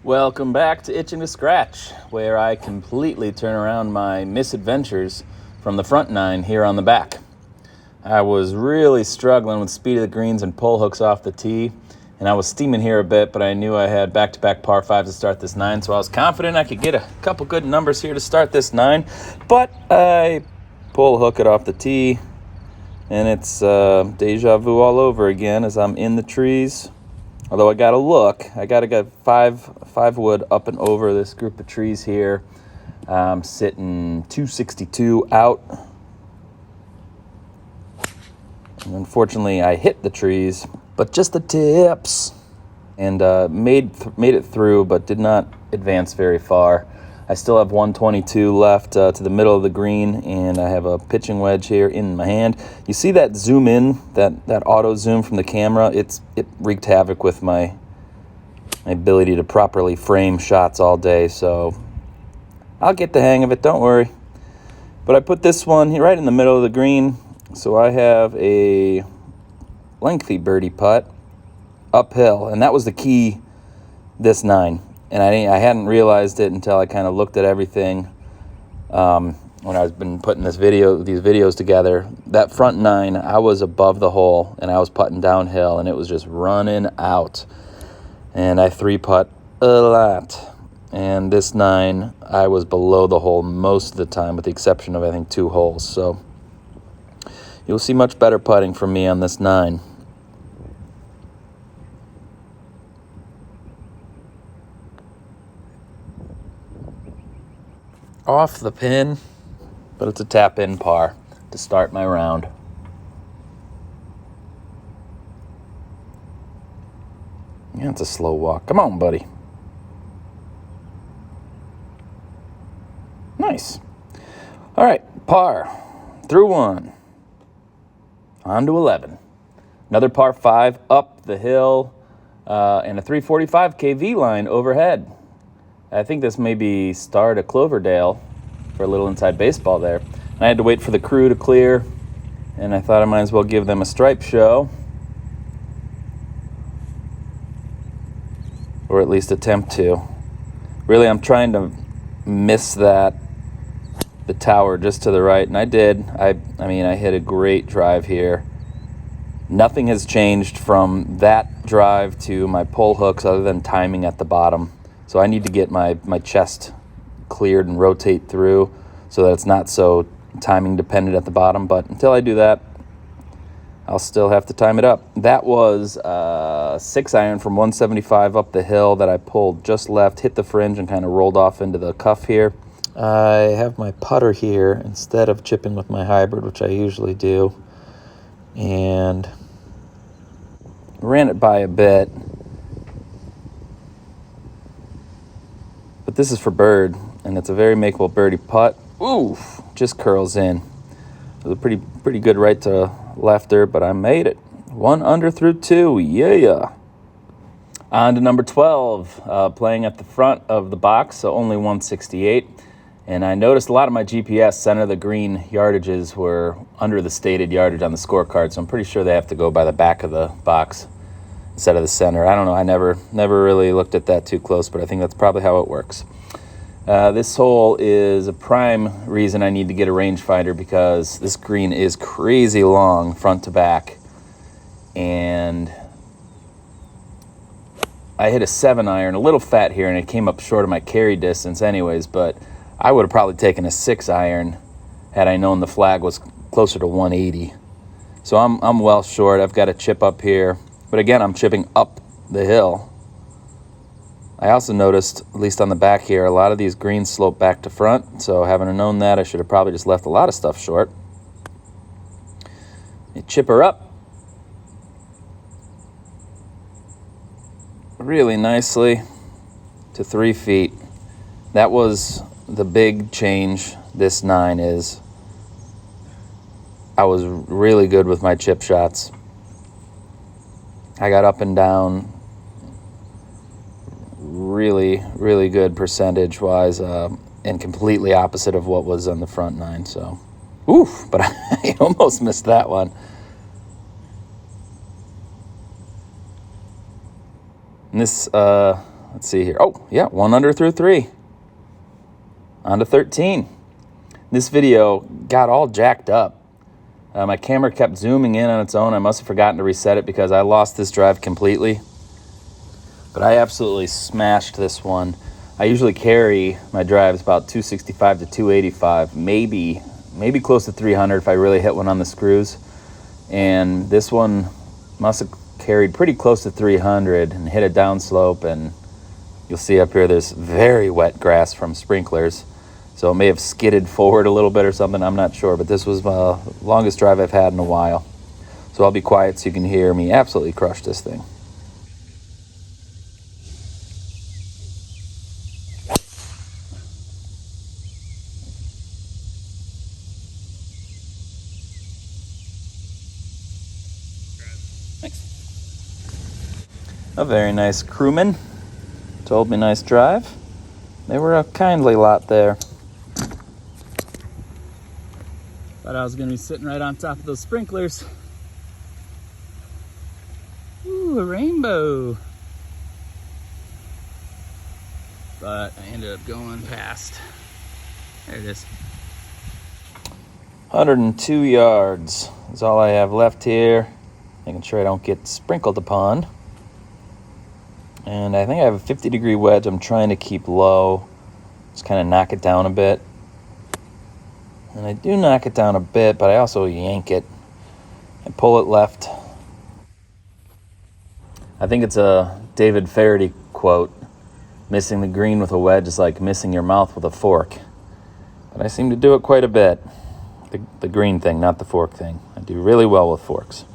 Welcome back to Itching to Scratch, where I completely turn around my misadventures from the front nine here on the back. I was really struggling with speed of the greens and pull hooks off the tee, and I was steaming here a bit, but I knew I had back-to-back par fives to start this nine, so I was confident I could get a couple good numbers here to start this nine, but I pull hook it off the tee, and it's deja vu all over again as I'm in the trees. Although I gotta look, I gotta get five wood up and over this group of trees here. I'm sitting 262 out. And unfortunately, I hit the trees, but just the tips, and made it through, but did not advance very far. I still have 122 left to the middle of the green, and I have a pitching wedge here in my hand. You see that zoom in, that auto zoom from the camera? It wreaked havoc with my ability to properly frame shots all day, so I'll get the hang of it, don't worry. But I put this one here right in the middle of the green, so I have a lengthy birdie putt uphill, and that was the key this nine. And I hadn't realized it until I kind of looked at everything when I've been putting these videos together. That front nine, I was above the hole, and I was putting downhill, and it was just running out. And I three-putt a lot. And this nine, I was below the hole most of the time, with the exception of, I think, 2 holes. So you'll see much better putting from me on this nine. Off the pin, but it's a tap-in par to start my round. Yeah, it's a slow walk. Come on, buddy. Nice. All right, par through 1. On to 11. Another par 5 up the hill, and a 345 KV line overhead. I think this may be Star to Cloverdale for a little inside baseball there. And I had to wait for the crew to clear, and I thought I might as well give them a stripe show. Or at least attempt to. Really, I'm trying to miss the tower just to the right, and I did. I hit a great drive here. Nothing has changed from that drive to my pull hooks other than timing at the bottom. So I need to get my chest cleared and rotate through so that it's not so timing dependent at the bottom. But until I do that, I'll still have to time it up. That was 6-iron from 175 up the hill that I pulled just left, hit the fringe, and kind of rolled off into the cuff here. I have my putter here instead of chipping with my hybrid, which I usually do, and ran it by a bit. But this is for bird, and it's a very makeable birdie putt. Oof, just curls in. It was a pretty good right to lefter, but I made it. 1 under through 2, yeah. On to number 12, playing at the front of the box, so only 168. And I noticed a lot of my GPS center of the green yardages were under the stated yardage on the scorecard, so I'm pretty sure they have to go by the back of the box instead of the center. I don't know. I never really looked at that too close, but I think that's probably how it works. This hole is a prime reason I need to get a rangefinder because this green is crazy long front to back, and I hit a 7-iron, a little fat here, and it came up short of my carry distance anyways, but I would have probably taken a 6-iron had I known the flag was closer to 180. So I'm well short. I've got a chip up here. But again, I'm chipping up the hill. I also noticed, at least on the back here, a lot of these greens slope back to front. So having known that, I should have probably just left a lot of stuff short. You chip her up really nicely to 3 feet. That was the big change this nine is. I was really good with my chip shots. I got up and down really, really good percentage-wise, and completely opposite of what was on the front nine. So, oof, but I almost missed that one. And this, Let's see here. Oh, yeah, 1 under through 3. On to 13. This video got all jacked up. My camera kept zooming in on its own. I must have forgotten to reset it because I lost this drive completely. But I absolutely smashed this one. I usually carry my drives about 265 to 285, maybe close to 300 if I really hit one on the screws. And this one must have carried pretty close to 300 and hit a downslope. And you'll see up here there's very wet grass from sprinklers. So it may have skidded forward a little bit or something, I'm not sure. But this was the longest drive I've had in a while. So I'll be quiet so you can hear me absolutely crush this thing. A very nice crewman told me nice drive. They were a kindly lot there. Thought I was going to be sitting right on top of those sprinklers. Ooh, a rainbow. But I ended up going past. There it is. 102 yards is all I have left here. Making sure I don't get sprinkled upon. And I think I have a 50-degree wedge I'm trying to keep low. Just kind of knock it down a bit. And I do knock it down a bit, but I also yank it and pull it left. I think it's a David Faraday quote. Missing the green with a wedge is like missing your mouth with a fork. But I seem to do it quite a bit. The green thing, not the fork thing. I do really well with forks.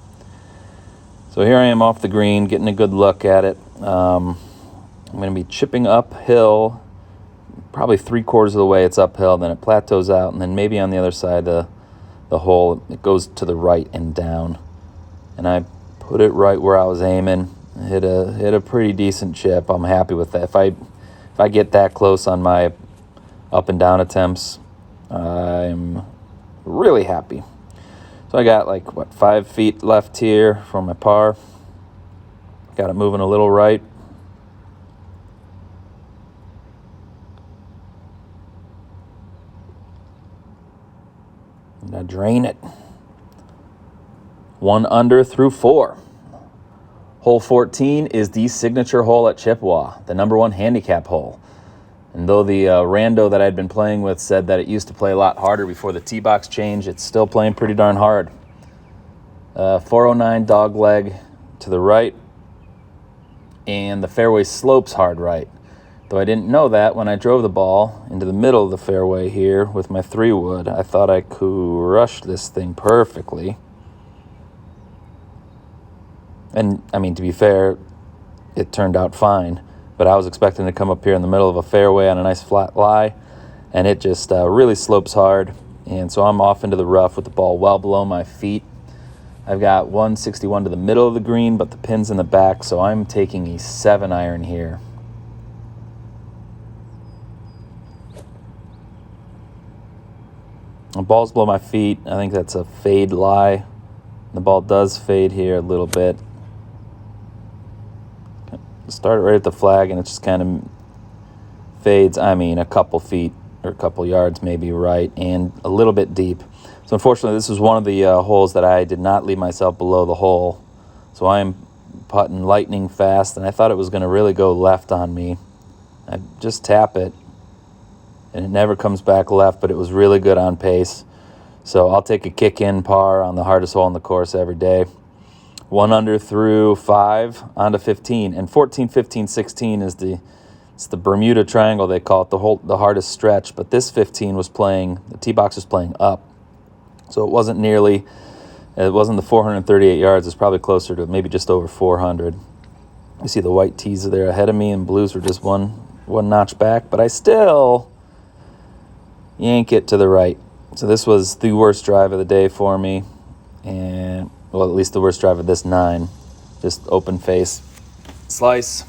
So here I am off the green, getting a good look at it. I'm going to be chipping uphill, probably 3/4 of the way it's uphill, then it plateaus out, and then maybe on the other side of the hole, it goes to the right and down. And I put it right where I was aiming. Hit a pretty decent chip. I'm happy with that. If I get that close on my up and down attempts, I'm really happy. So I got 5 feet left here from my par. Got it moving a little right. And I drain it. 1 under through 4. Hole 14 is the signature hole at Chippewa, the #1 handicap hole. And though the rando that I'd been playing with said that it used to play a lot harder before the tee box change, it's still playing pretty darn hard. 409 dog leg to the right, and the fairway slopes hard right. Though I didn't know that when I drove the ball into the middle of the fairway here with my 3-wood, I thought I could rush this thing perfectly. And, I mean, to be fair, it turned out fine. But I was expecting to come up here in the middle of a fairway on a nice flat lie, and it just really slopes hard. And so I'm off into the rough with the ball well below my feet. I've got 161 to the middle of the green, but the pin's in the back, so I'm taking a 7-iron here. The ball's below my feet. I think that's a fade lie. The ball does fade here a little bit. Start it right at the flag, and it just kind of fades, a couple feet or a couple yards maybe right, and a little bit deep. So unfortunately, this was one of the holes that I did not leave myself below the hole. So I'm putting lightning fast, and I thought it was going to really go left on me. I just tap it, and it never comes back left, but it was really good on pace. So I'll take a kick-in par on the hardest hole in the course every day. 1 under through 5, onto 15. And 14, 15, 16 is the Bermuda Triangle, they call it, the hardest stretch. But this 15 was playing, the tee box was playing up. So it wasn't the 438 yards. It's probably closer to maybe just over 400. You see the white tees are there ahead of me, and blues were just one notch back. But I still yank it to the right. So this was the worst drive of the day for me. And, well, at least the worst drive of this 9. Just open face slice.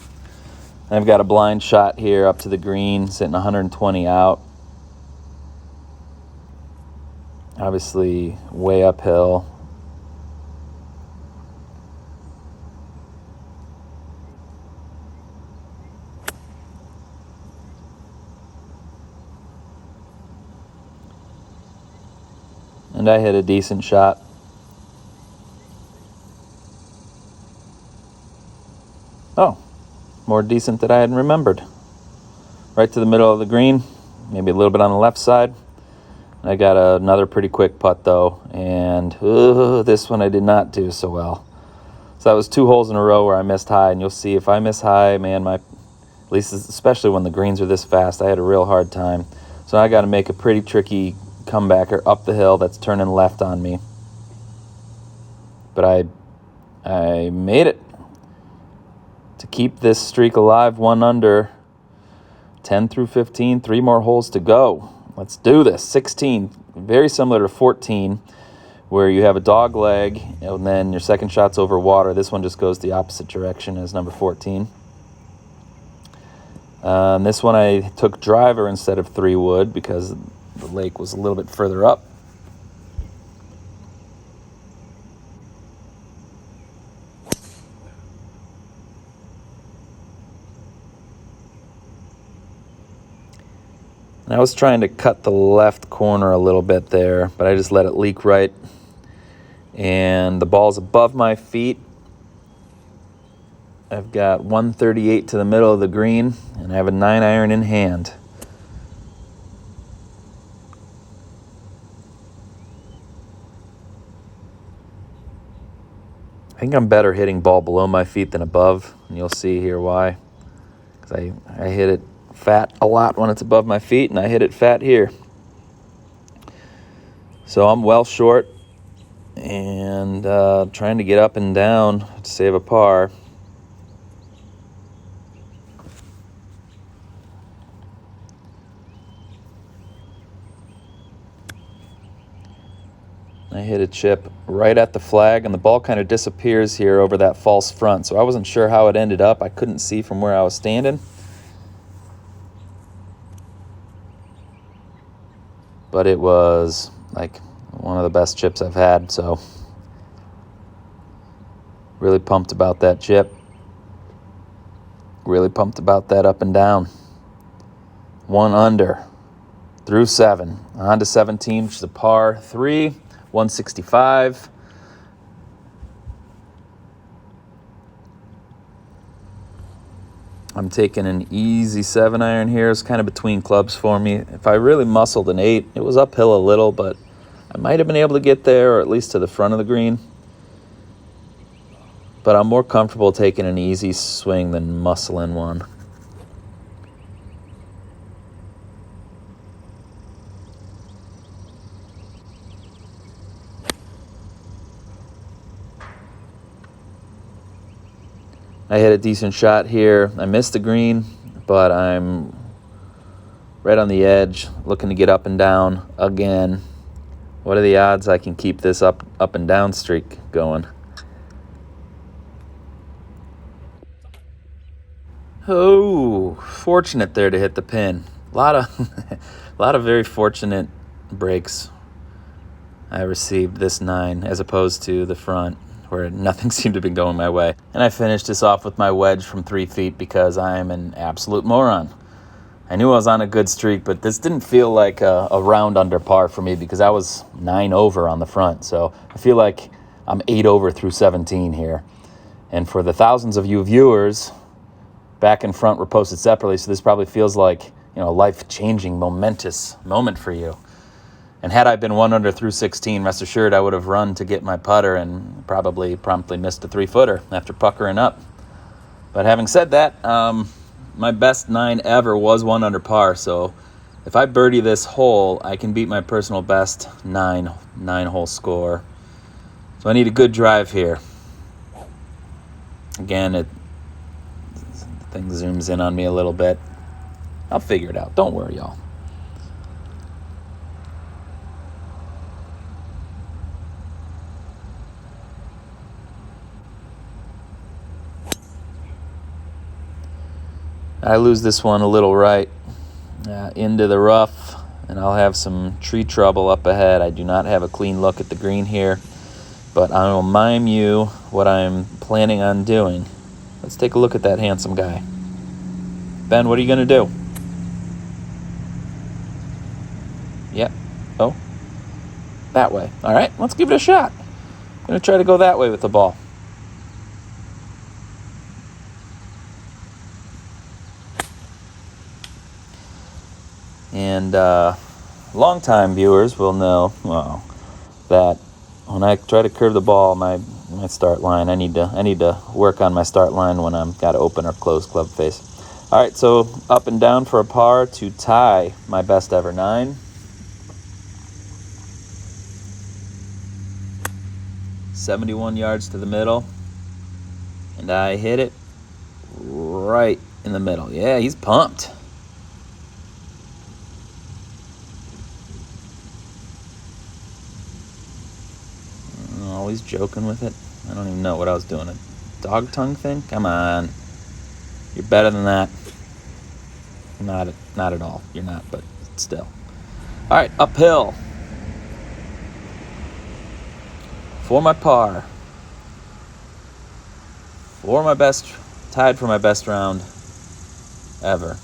I've got a blind shot here up to the green, sitting 120 out. Obviously, way uphill. and I hit a decent shot. Oh, more decent than I had remembered. Right to the middle of the green, maybe a little bit on the left side. I got another pretty quick putt though, and this one I did not do so well. So that was 2 holes in a row where I missed high, and you'll see if I miss high, man, at least especially when the greens are this fast, I had a real hard time. So I got to make a pretty tricky comebacker up the hill that's turning left on me. But I made it to keep this streak alive, 1 under, 10 through 15, 3 more holes to go. Let's do this. 16, very similar to 14, where you have a dog leg, and then your second shot's over water. This one just goes the opposite direction as number 14. This one I took driver instead of 3-wood because the lake was a little bit further up. And I was trying to cut the left corner a little bit there, but I just let it leak right. And the ball's above my feet. I've got 138 to the middle of the green, and I have a 9-iron in hand. I think I'm better hitting ball below my feet than above, and you'll see here why. Because I hit it fat a lot when it's above my feet, and I hit it fat here. So I'm well short, and trying to get up and down to save a par. I hit a chip right at the flag, and the ball kind of disappears here over that false front, so I wasn't sure how it ended up. I couldn't see from where I was standing. But it was like one of the best chips I've had, so really pumped about that chip. Really pumped about that up and down. 1 under through 7. On to 17, which is a par 3, 165. I'm taking an easy 7-iron here. It's kind of between clubs for me. If I really muscled an 8, it was uphill a little, but I might have been able to get there, or at least to the front of the green. But I'm more comfortable taking an easy swing than muscling one. I hit a decent shot here. I missed the green, but I'm right on the edge, looking to get up and down again. What are the odds I can keep this up and down streak going? Oh, fortunate there to hit the pin. A lot of very fortunate breaks I received this 9 as opposed to the front, where nothing seemed to be going my way. And I finished this off with my wedge from 3 feet because I am an absolute moron. I knew I was on a good streak, but this didn't feel like a round under par for me because I was 9 over on the front. So I feel like I'm 8 over through 17 here. And for the thousands of you viewers, back and front were posted separately, so this probably feels like, a life-changing, momentous moment for you. And had I been 1 under through 16, rest assured I would have run to get my putter and probably promptly missed a 3-footer after puckering up. But having said that, my best 9 ever was 1 under par. So if I birdie this hole, I can beat my personal best 9-hole score. So I need a good drive here. Again, the thing zooms in on me a little bit. I'll figure it out. Don't worry, y'all. I lose this one a little right into the rough, and I'll have some tree trouble up ahead. I do not have a clean look at the green here, but I will mime you what I'm planning on doing. Let's take a look at that handsome guy. Ben, what are you going to do? Yep. Oh. That way. All right, let's give it a shot. I'm going to try to go that way with the ball. And longtime viewers will know, well, that when I try to curve the ball, my start line, I need to work on my start line when I'm got to open or close club face. All right, so up and down for a par to tie my best ever 9. 71 yards to the middle, and I hit it right in the middle. Yeah, he's pumped. Always joking with it. I don't even know what I was doing. A dog tongue thing? Come on. You're better than that. Not at all. You're not, but still. All right, uphill. For my par. Tied for my best round ever.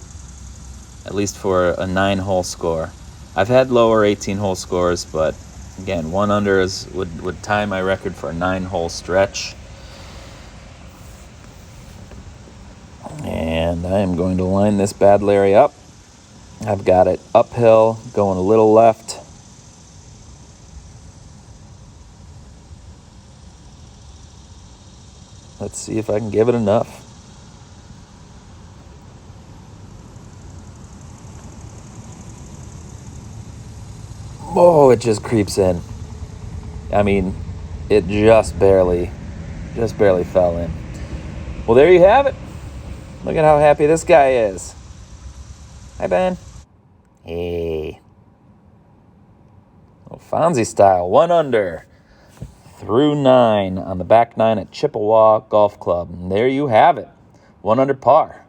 At least for a 9-hole score. I've had lower 18-hole scores, but again, 1 under would tie my record for a 9-hole stretch. And I am going to line this bad Larry up. I've got it uphill, going a little left. Let's see if I can give it enough. Oh, it just creeps in. I mean, it just barely fell in. Well, there you have it. Look at how happy this guy is. Hi, Ben. Hey. Oh, Fonzie style, 1 under through 9 on the back 9 at Chippewa Golf Club. And there you have it, 1 under par.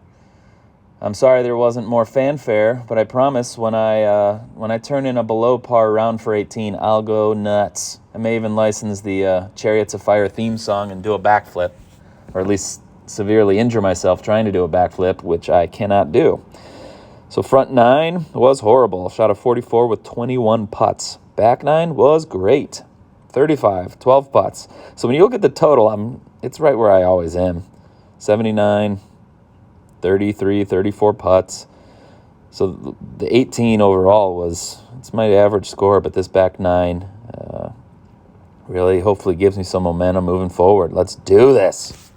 I'm sorry there wasn't more fanfare, but I promise when I turn in a below par round for 18, I'll go nuts. I may even license the Chariots of Fire theme song and do a backflip, or at least severely injure myself trying to do a backflip, which I cannot do. So front 9 was horrible. Shot a 44 with 21 putts. Back 9 was great. 35, 12 putts. So when you look at the total, it's right where I always am. 79, 33, 34 putts. So the 18 overall it's my average score, but this back 9 really hopefully gives me some momentum moving forward. Let's do this.